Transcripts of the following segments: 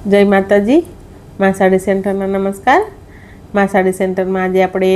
જય માતાજી, મા સાડી સેન્ટરના નમસ્કાર। મા સાડી સેન્ટરમાં આજે આપણે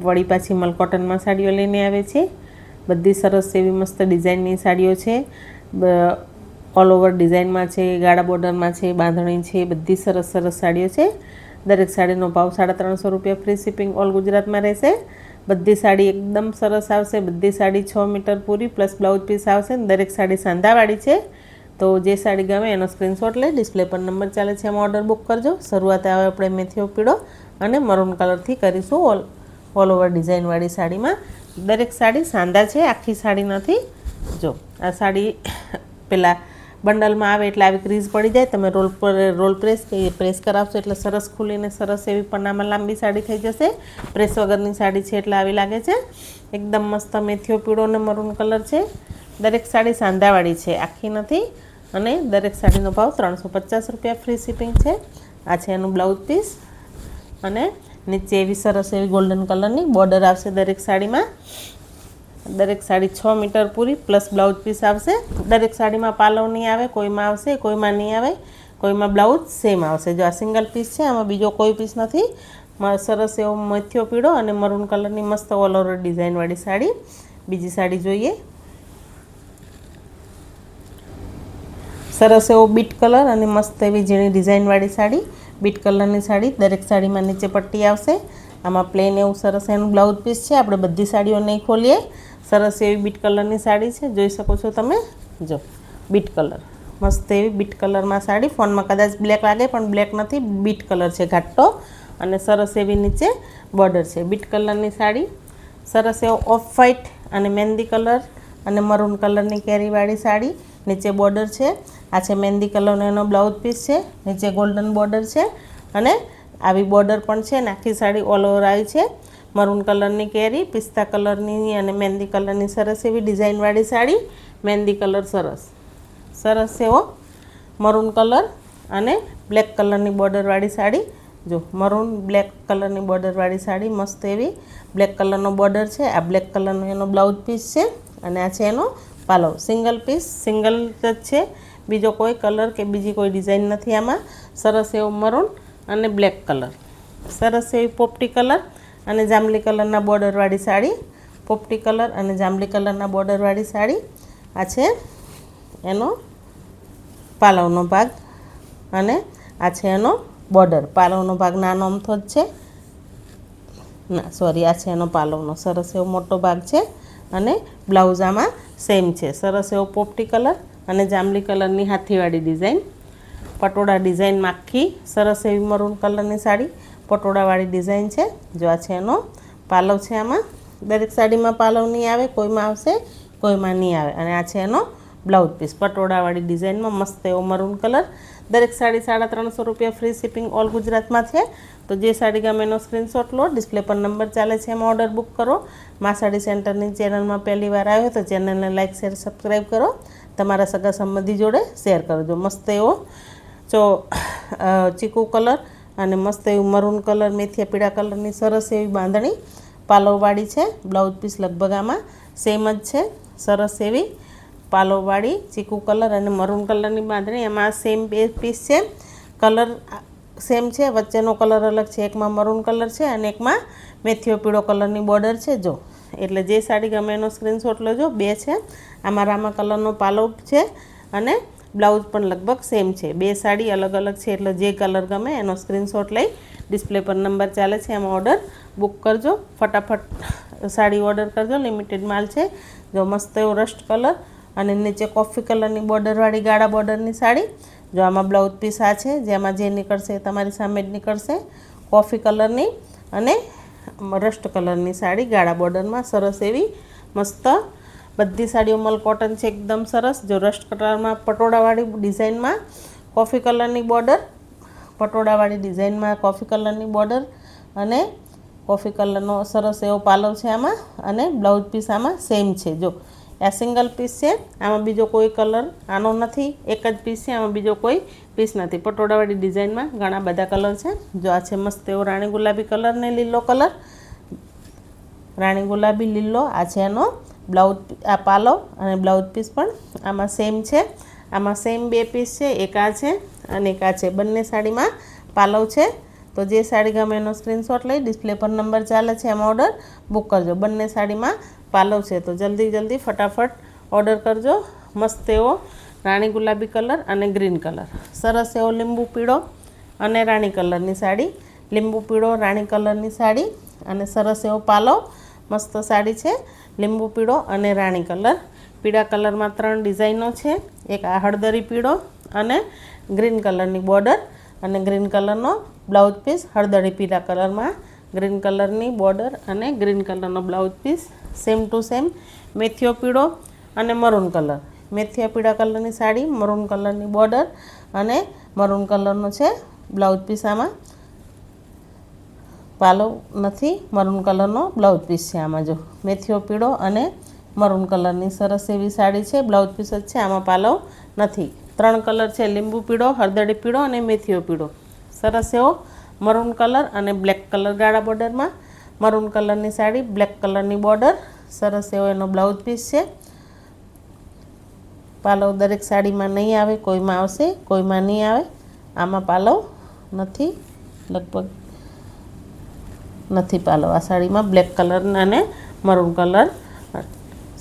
વળી પાછી મલ કોટનમાં સાડીઓ લઈને આવે છે। બધી સરસ એવી મસ્ત ડિઝાઇનની સાડીઓ છે, ઓલ ઓવર ડિઝાઇનમાં છે, ગાળા બોર્ડરમાં છે, બાંધણી છે, બધી સરસ સરસ સાડીઓ છે। દરેક સાડીનો ભાવ 350 રૂપિયા, ફ્રી શિપિંગ ઓલ ગુજરાતમાં રહેશે। બધી સાડી એકદમ સરસ આવશે। બધી સાડી 6 મીટર પૂરી પ્લસ બ્લાઉઝ પીસ આવશે। દરેક સાડી સાંધાવાળી છે। તો જે સાડી ગમે એનો સ્ક્રીનશોટ લઈ ડિસ્પ્લે પર નંબર ચાલે છે એમાં ઓર્ડર બુક કરજો। શરૂઆત આવે આપણે મેથીઓ પીળો અને મરૂન કલરથી કરીશું ઓલ ઓવર ડિઝાઇનવાળી સાડીમાં। દરેક સાડી સાંધા છે, આખી સાડી નથી। જો આ સાડી પેલા બંડલમાં આવે એટલે આવી ક્રીઝ પડી જાય, તમે રોલ પ્રેસ કરાવશો એટલે સરસ ખુલીને સરસ એવી પન્નામાં લાંબી સાડી થઈ જશે। પ્રેસ વગરની સાડી છે એટલે આવી લાગે છે। એકદમ મસ્ત મેથીઓ પીળો અને મરૂન કલર છે। દરેક સાડી સાંધાવાળી છે, આખી નથી। અને દરેક સાડીનો ભાવ 350 રૂપિયા, ફ્રી શિપિંગ છે। આ છે એનું બ્લાઉઝ પીસ અને નીચે એવી સરસ એવી ગોલ્ડન કલરની બોર્ડર આવશે દરેક સાડીમાં। દરેક સાડી 6 મીટર પૂરી પ્લસ બ્લાઉઝ પીસ આવશે। દરેક સાડીમાં પાલવ નહીં આવે, કોઈમાં આવશે, કોઈમાં નહીં આવે, કોઈમાં બ્લાઉઝ સેમ આવશે। જો આ સિંગલ પીસ છે, આમાં બીજો કોઈ પીસ નથી। સરસ એવો મેથીઓ પીળો અને મરૂન કલરની મસ્ત ઓલ ઓવર ડિઝાઇનવાળી સાડી। બીજી સાડી જોઈએ। સરસ એવો બીટ કલર અને મસ્ત એવી ઝીણી ડિઝાઇનવાળી સાડી। બીટ કલરની સાડી, દરેક સાડીમાં નીચે પટ્ટી આવશે। આમાં પ્લેન એવું સરસ એનું બ્લાઉઝ પીસ છે। આપણે બધી સાડીઓ નહીં ખોલીએ। સરસ એવી બીટ કલરની સાડી છે, જોઈ શકો છો તમે। જો બીટ કલર, મસ્ત એવી બીટ કલરમાં સાડી। ફોનમાં કદાચ બ્લેક લાગે પણ બ્લેક નથી, બીટ કલર છે ઘાટો અને સરસ એવી નીચે બોર્ડર છે। બીટ કલરની સાડી, સરસ એવો ઓફ વ્હાઇટ અને મહેંદી કલર અને મરૂન કલરની કેરીવાળી સાડી। નીચે બોર્ડર છે, આ છે મહેંદી કલરનો એનો બ્લાઉઝ પીસ છે। નીચે ગોલ્ડન બોર્ડર છે અને આવી બોર્ડર પણ છે। આખી સાડી ઓલ ઓવર આવી છે। મરૂન કલરની કેરી, પિસ્તા કલરની અને મહેંદી કલરની સરસ એવી ડિઝાઇનવાળી સાડી। મહેંદી કલર સરસ એવો મરૂન કલર અને બ્લેક કલરની બોર્ડરવાળી સાડી। જો મરૂન બ્લેક કલરની બોર્ડરવાળી સાડી, મસ્ત એવી બ્લેક કલરનો બોર્ડર છે। આ બ્લેક કલરનો એનો બ્લાઉઝ પીસ છે અને આ છે એનો પાલવ। સિંગલ પીસ, સિંગલ જ છે, બીજો કોઈ કલર કે બીજી કોઈ ડિઝાઇન નથી આમાં। સરસ એવો મરૂન અને બ્લેક કલર, સરસ એવી પોપટી કલર અને જાંબલી કલરના બોર્ડરવાળી સાડી। પોપટી કલર અને જાંબલી કલરના બોર્ડરવાળી સાડી। આ છે એનો પાલવનો ભાગ અને આ છે એનો બોર્ડર। પાલવનો ભાગ નાનો અમથો જ છે, ના સોરી, આ છે એનો પાલવનો સરસ એવો મોટો ભાગ છે અને બ્લાઉઝ આમાં સેમ છે। સરસ એવો પોપટી કલર અને જાંબલી કલરની હાથીવાળી ડિઝાઇન। પટોળા ડિઝાઇનમાં આખી સરસ એવી મરૂન કલરની સાડી, પટોળાવાળી ડિઝાઇન છે। જો આ છે એનો પાલવ છે। આમાં દરેક સાડીમાં પાલવ નહીં આવે, કોઈમાં આવશે, કોઈમાં નહીં આવે। અને આ છે એનો બ્લાઉઝ પીસ, પટોળાવાળી ડિઝાઇનમાં મસ્ત એવો મરૂન કલર। દરેક સાડી 350 રૂપિયા, ફ્રી શિપિંગ ઓલ ગુજરાતમાં છે। તો જે સાડી ગમે એનો સ્ક્રીનશોટ લો, ડિસ્પ્લે પર નંબર ચાલે છે એમાં ઓર્ડર બુક કરો। મા સાડી સેન્ટરની ચેનલમાં પહેલી વાર આવ્યો તો ચેનલને લાઇક, શેર, સબસ્ક્રાઈબ કરો। તમારા સગા સંબંધી જોડે શેર કરજો। મસ્ત એવો ચીકુ કલર અને મસ્ત એવું મરૂન કલર, મેથીયા પીળા કલરની સરસ એવી બાંધણી પાલવવાળી છે। બ્લાઉઝ પીસ લગભગ આમાં સેમ જ છે। સરસ એવી પાલવવાળી ચીકુ કલર અને મરૂન કલરની બાંધણી, એમાં સેમ બે પીસ છે। કલર સેમ છે, વચ્ચેનો કલર અલગ છે। એકમાં મરૂન કલર છે અને એકમાં મેથીયો પીળો કલરની બોર્ડર છે। જો એટલે જે સાડી ગમે એનો સ્ક્રીનશોટ લેજો। બે છે, આમાં રામા કલરનો પાલવ છે અને બ્લાઉઝ પણ લગભગ સેમ છે। બે સાડી અલગ અલગ છે, એટલે જે કલર ગમે એનો સ્ક્રીનશોટ લઈ ડિસ્પ્લે પર નંબર ચાલે છે એમાં ઓર્ડર બુક કરજો। ફટાફટ સાડી ઓર્ડર કરજો, લિમિટેડ માલ છે। જો મસ્ત એવો રસ્ટ કલર અને નીચે કોફી કલરની બોર્ડરવાળી ગાળા બોર્ડરની સાડી। જો આમાં બ્લાઉઝ પીસ આ છે, જેમાં જે નીકળશે એ તમારી સામે જ નીકળશે। કોફી કલરની અને રસ્ટ કલરની સાડી ગાળા બોર્ડરમાં સરસ એવી મસ્ત। બધી સાડીઓ મલ કોટન છે, એકદમ સરસ। જો રસ્ટ કલરમાં પટોળાવાળી ડિઝાઇનમાં કોફી કલરની બોર્ડર, પટોળાવાળી ડિઝાઇનમાં કોફી કલરની બોર્ડર અને કોફી કલરનો સરસ એવો પાલવ છે આમાં અને બ્લાઉઝ પીસ આમાં સેમ છે। જો આ સિંગલ પીસ છે, આમાં બીજો કોઈ કલર આનો નથી, એક જ પીસ છે, આમાં બીજો કોઈ પીસ નથી। પટોળાવાળી ડિઝાઇનમાં ઘણા બધા કલર છે। જો આ છે મસ્ત એવો રાણી ગુલાબી કલર ને લીલો કલર, રાણી ગુલાબી લીલો। આ છે એનો બ્લાઉઝ, આ પાલવ અને બ્લાઉઝ પીસ પણ આમાં સેમ છે। આમાં સેમ બે પીસ છે, એક આ છે અને એક આ છે. બંને સાડીમાં પાલવ છે. તો જે સાડી ગમે એનો સ્ક્રીનશોટ લઈ ડિસ્પ્લે પર નંબર ચાલે છે એમાં ઓર્ડર બુક કરજો. બંને સાડીમાં પાલવ છે તો જલ્દી ફટાફટ ઓર્ડર કરજો. મસ્ત એવો રાણી ગુલાબી કલર અને ગ્રીન કલર, સરસ એવો લીંબુ પીળો અને રાણી કલરની સાડી, લીંબુ પીળો રાણી કલરની સાડી અને સરસ એવો પાલવ. મસ્ત સાડી છે, લીંબુ પીળો અને રાણી કલર. પીળા કલરમાં 3 ડિઝાઇનો છે. એક આ હળદરી પીળો અને ગ્રીન કલરની બોર્ડર અને ગ્રીન કલરનો બ્લાઉઝ પીસ. હળદરી પીળા કલરમાં ગ્રીન કલરની બોર્ડર અને ગ્રીન કલરનો blouse piece. Same to same મેથીઓ પીળો અને મરૂન કલર. મેથીયા પીળા કલરની સાડી, મરૂન કલરની બોર્ડર અને મરૂન કલરનો છે બ્લાઉઝ પીસ. આમાં પાલવ નથી, મરૂન કલરનો બ્લાઉઝ પીસ છે. આમાં જો મેથીઓ પીળો અને મરૂન કલરની સરસ એવી સાડી છે. બ્લાઉઝ પીસ જ છે, આમાં પાલવ નથી. 3 કલર છે, લીંબુ પીળો, હળદરી પીળો અને મેથીઓ પીળો. સરસ એવો મરૂન કલર અને બ્લેક કલર ગાળા બોર્ડરમાં. મરૂન કલરની સાડી, બ્લેક કલરની બોર્ડર. સરસ એવો એનો બ્લાઉઝ પીસ છે. પાલવ દરેક સાડીમાં નહીં આવે, કોઈમાં આવશે, કોઈમાં નહીં આવે. આમાં પાલવ નથી, લગભગ નથી પાલવ આ સાડીમાં. બ્લેક કલર અને મરૂન કલર.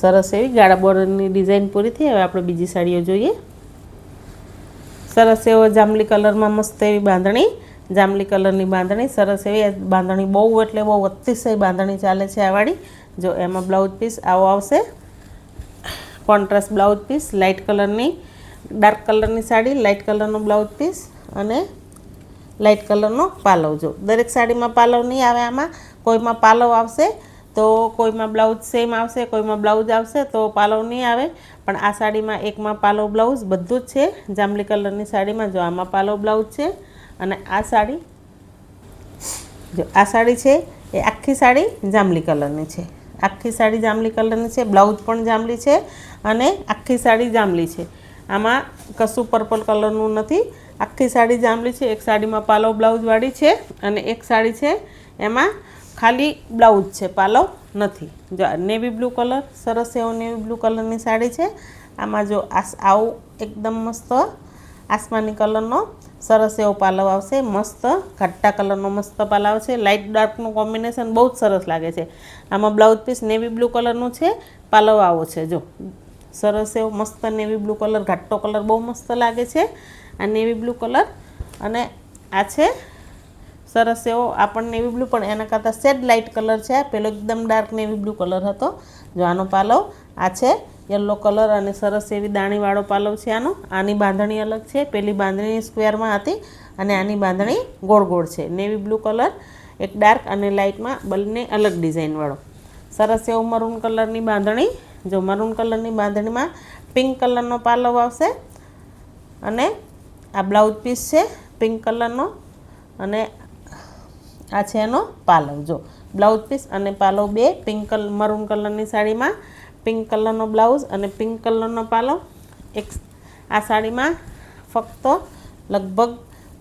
સરસ એવી ગાળા બોર્ડરની ડિઝાઇન પૂરી થઈ. હવે આપણે બીજી સાડીઓ જોઈએ. સરસ એવો જાંબલી કલરમાં મસ્ત એવી બાંધણી, જાંબલી કલરની બાંધણી. સરસ એવી બાંધણી, બહુ એટલે બહુ અતિશય બાંધણી ચાલે છે આ વાળી. જો એમાં બ્લાઉઝ પીસ આવો આવશે, કોન્ટ્રાસ્ટ બ્લાઉઝ પીસ. લાઇટ કલરની, ડાર્ક કલરની સાડી, લાઇટ કલરનો બ્લાઉઝ પીસ અને લાઇટ કલરનો પાલવ. જો દરેક સાડીમાં પાલવ નહીં આવે. આમાં કોઈમાં પાલવ આવશે તો કોઈમાં બ્લાઉઝ સેમ આવશે, કોઈમાં બ્લાઉઝ આવશે તો પાલવ નહીં આવે. પણ આ સાડીમાં એકમાં પાલવ બ્લાઉઝ બધું જ છે. જાંબલી કલરની સાડીમાં જો આમાં પાલવ બ્લાઉઝ છે અને આ સાડી, જો આ સાડી છે એ આખી સાડી જાંબલી કલરની છે. આખી સાડી જાંબલી કલરની છે, બ્લાઉઝ પણ જાંબલી છે અને આખી સાડી જાંબલી છે. આમાં કશું પર્પલ કલરનું નથી. આખી સાડી જાંબલી છે. એક સાડીમાં પાલવ બ્લાઉઝવાળી છે અને એક સાડી છે એમાં ખાલી બ્લાઉઝ છે, પાલવ નથી. જો નેવી બ્લુ કલર, સરસ એવો નેવી બ્લુ કલરની સાડી છે. આમાં જો આવું એકદમ મસ્ત આસમાની કલરનો સરસ એવો પાલવ આવશે. મસ્ત ઘાટા કલરનો મસ્ત પાલવ આવશે. લાઇટ ડાર્કનું કોમ્બિનેશન બહુ જ સરસ લાગે છે. આમાં બ્લાઉઝ પીસ નેવી બ્લુ કલરનું છે, પાલવ આવો છે. જો સરસ એવો મસ્ત નેવી બ્લુ કલર, ઘાટો કલર બહુ મસ્ત લાગે છે આ નેવી બ્લુ કલર. અને આ છે સરસ એવો આ પણ નેવી બ્લુ, પણ એના કરતાં શેડ લાઇટ કલર છે. પેલો એકદમ ડાર્ક નેવી બ્લુ કલર હતો. જો આનો પાલવ આ છે યલો કલર અને સરસ એવી દાણીવાળો પાલવ છે આનો. આની બાંધણી અલગ છે. પેલી બાંધણી સ્ક્વેરમાં હતી અને આની બાંધણી ગોળ ગોળ છે. નેવી બ્લુ કલર, એક ડાર્ક અને લાઇટમાં, બંને અલગ ડિઝાઇનવાળો. સરસ એવો મરૂન કલરની બાંધણી. જો મરૂન કલરની બાંધણીમાં પિંક કલરનો પાલવ આવશે અને આ બ્લાઉઝ પીસ છે પિંક કલરનો અને આ છે એનો પાલવ. જો બ્લાઉઝ પીસ અને પાલવ બે પિંક મરૂન કલરની સાડીમાં પિંક કલરનો બ્લાઉઝ અને પિંક કલરનો પાલવ. એક આ સાડીમાં ફક્ત લગભગ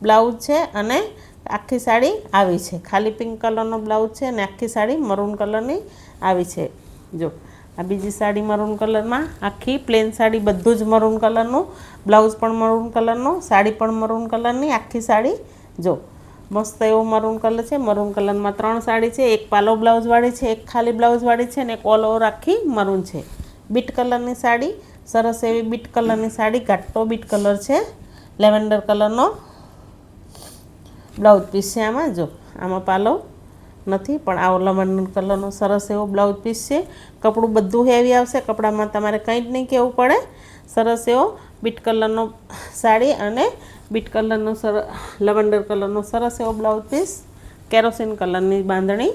બ્લાઉઝ છે અને આખી સાડી આવી છે. ખાલી પિંક કલરનો બ્લાઉઝ છે અને આખી સાડી મરૂન કલરની આવી છે. જો આ બીજી સાડી મરૂન કલરમાં, આખી પ્લેન સાડી, બધું જ મરૂન કલરનું, બ્લાઉઝ પણ મરૂન કલરનું, સાડી પણ મરૂન કલરની, આખી સાડી જો મસ્ત એવો મરૂન કલર છે. મરૂન કલરમાં 3 સાડી છે. એક પાલવ બ્લાઉઝવાળી છે, એક ખાલી બ્લાઉઝવાળી છે અને એક ઓલ ઓવર આખી મરૂન છે. બીટ કલરની સાડી, સરસ એવી બીટ કલરની સાડી, ઘાટો બીટ કલર છે. લેવેન્ડર કલરનો બ્લાઉઝ પીસ છે આમાં. જો આમાં પાલવ નથી પણ આવો લેવેન્ડર કલરનો સરસ એવો બ્લાઉઝ પીસ છે. કપડું બધું હેવી આવશે, કપડામાં તમારે કંઈ જ નહીં કહેવું પડે. સરસ એવો બીટ કલરનો સાડી અને બીટ કલરનો લેવેન્ડર કલરનો સરસ એવો બ્લાઉઝ પીસ. કેરોસીન કલરની બાંધણી,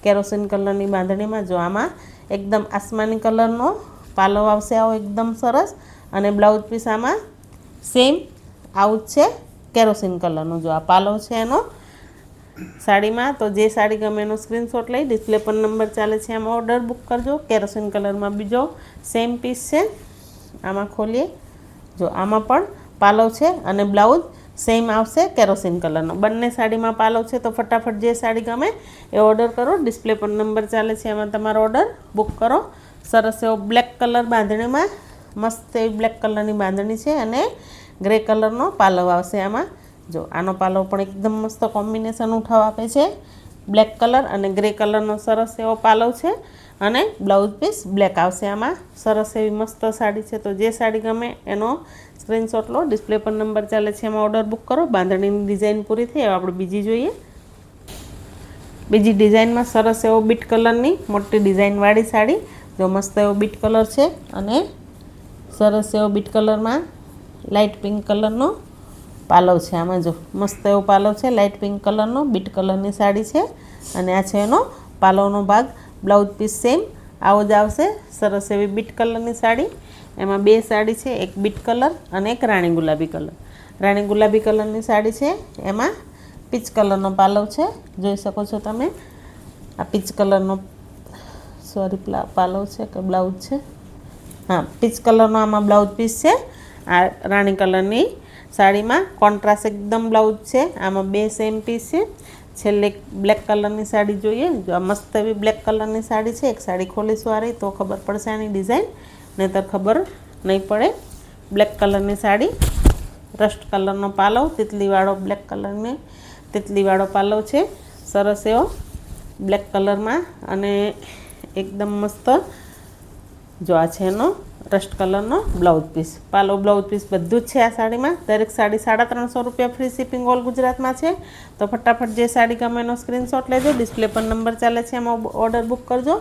કેરોસીન કલરની બાંધણીમાં જો આમાં એકદમ આસમાની કલરનો પાલવ આવશે આવો એકદમ સરસ અને બ્લાઉઝ પીસ આમાં સેમ આવું જ છે કેરોસીન કલરનો. જો આ પાલવ છે એનો સાડીમાં. તો જે સાડી ગમે એનો સ્ક્રીનશોટ લઈ ડિસ્પ્લે પર નંબર ચાલે છે એમાં ઓર્ડર બુક કરજો. કેરોસીન કલરમાં બીજો સેમ પીસ છે. આમાં ખોલીએ. જો આમાં પણ પાલવ છે અને બ્લાઉઝ સેમ આવશે કેરોસીન કલરનો. બંને સાડીમાં પાલવ છે તો ફટાફટ જે સાડી ગમે એ ઓર્ડર કરો. ડિસ્પ્લે પર નંબર ચાલે છે એમાં તમારો ઓર્ડર બુક કરો. સરસ એવો બ્લેક કલર બાંધણીમાં, મસ્ત એવી બ્લેક કલરની બાંધણી છે અને ગ્રે કલરનો પાલવ આવશે આમાં। જો આનો પાલવ પણ એકદમ મસ્ત કોમ્બિનેશન ઉઠાવ આપે છે। બ્લેક કલર અને ગ્રે કલરનો સરસ એવો પાલવ છે અને બ્લાઉઝ પીસ બ્લેક આવશે આમાં। સરસ એવી મસ્ત સાડી છે। તો જે સાડી ગમે એનો સ્ક્રીનશોટ લો, ડિસ્પ્લે પર નંબર ચાલે છે એમાં ઓર્ડર બુક કરો। બાંધણીની ડિઝાઇન પૂરી થઈ, હવે આપણે બીજી જોઈએ। બીજી ડિઝાઇનમાં સરસ એવો બીટ કલરની મોટી ડિઝાઇનવાળી સાડી। જો મસ્ત એવો બીટ કલર છે અને સરસ એવો બીટ કલરમાં લાઇટ પિંક કલરનો પાલવ છે આમાં। જો મસ્ત એવો પાલવ છે, લાઇટ પિંક કલરનો બીટ કલરની સાડી છે અને આ છે એનો પાલવનો ભાગ। બ્લાઉઝ પીસ સેમ આવો જ આવશે। સરસ એવી બીટ કલરની સાડી, એમાં બે સાડી છે, એક બીટ કલર અને એક રાણી ગુલાબી કલર। રાણી ગુલાબી કલરની સાડી છે, એમાં પીચ કલરનો પાલવ છે, જોઈ શકો છો તમે। આ પીચ કલરનો પાલવ છે કે બ્લાઉઝ છે, હા પીચ કલરનો આમાં બ્લાઉઝ પીસ છે। આ રાણી કલરની સાડીમાં કોન્ટ્રાસ્ટ એકદમ બ્લાઉઝ છે, આમાં બે સેમ પીસ છે। છેલ્લે બ્લેક કલરની સાડી જોઈએ। જો આ મસ્ત એવી બ્લેક કલરની સાડી છે। એક સાડી ખોલીશું આ રહી તો ખબર પડશે આની ડિઝાઇન, નહીંતર ખબર નહીં પડે। બ્લેક કલરની સાડી, રસ્ટ કલરનો પાલવ, તિતલીવાળો બ્લેક કલરની તિતલીવાળો પાલવ છે સરસ એવો બ્લેક કલરમાં અને એકદમ મસ્ત। જો આ છે એનો રસ્ટ કલરનો બ્લાઉઝ પીસ, પાલવ બ્લાઉઝ પીસ બધું જ છે આ સાડીમાં। દરેક સાડી 350 રૂપિયા, ફ્રી શિપિંગ ઓલ ગુજરાતમાં છે। તો ફટાફટ જે સાડી ગમે એનો સ્ક્રીનશોટ લેજો, ડિસ્પ્લે પર નંબર ચાલે છે એમાં ઓર્ડર બુક કરજો।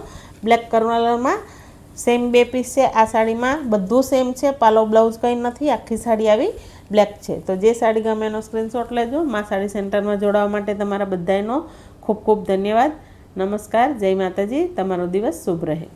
બ્લેક કલરમાં સેમ બે પીસ છે આ સાડીમાં, બધું સેમ છે, પાલવ બ્લાઉઝ કંઈ નથી, આખી સાડી આવી બ્લેક છે। તો જે સાડી ગમે એનો સ્ક્રીનશોટ લેજો। માં સાડી સેન્ટરમાં જોડાવા માટે તમારા બધાનો ખૂબ ખૂબ ધન્યવાદ। નમસ્કાર, જય માતાજી, તમારો દિવસ શુભ રહે।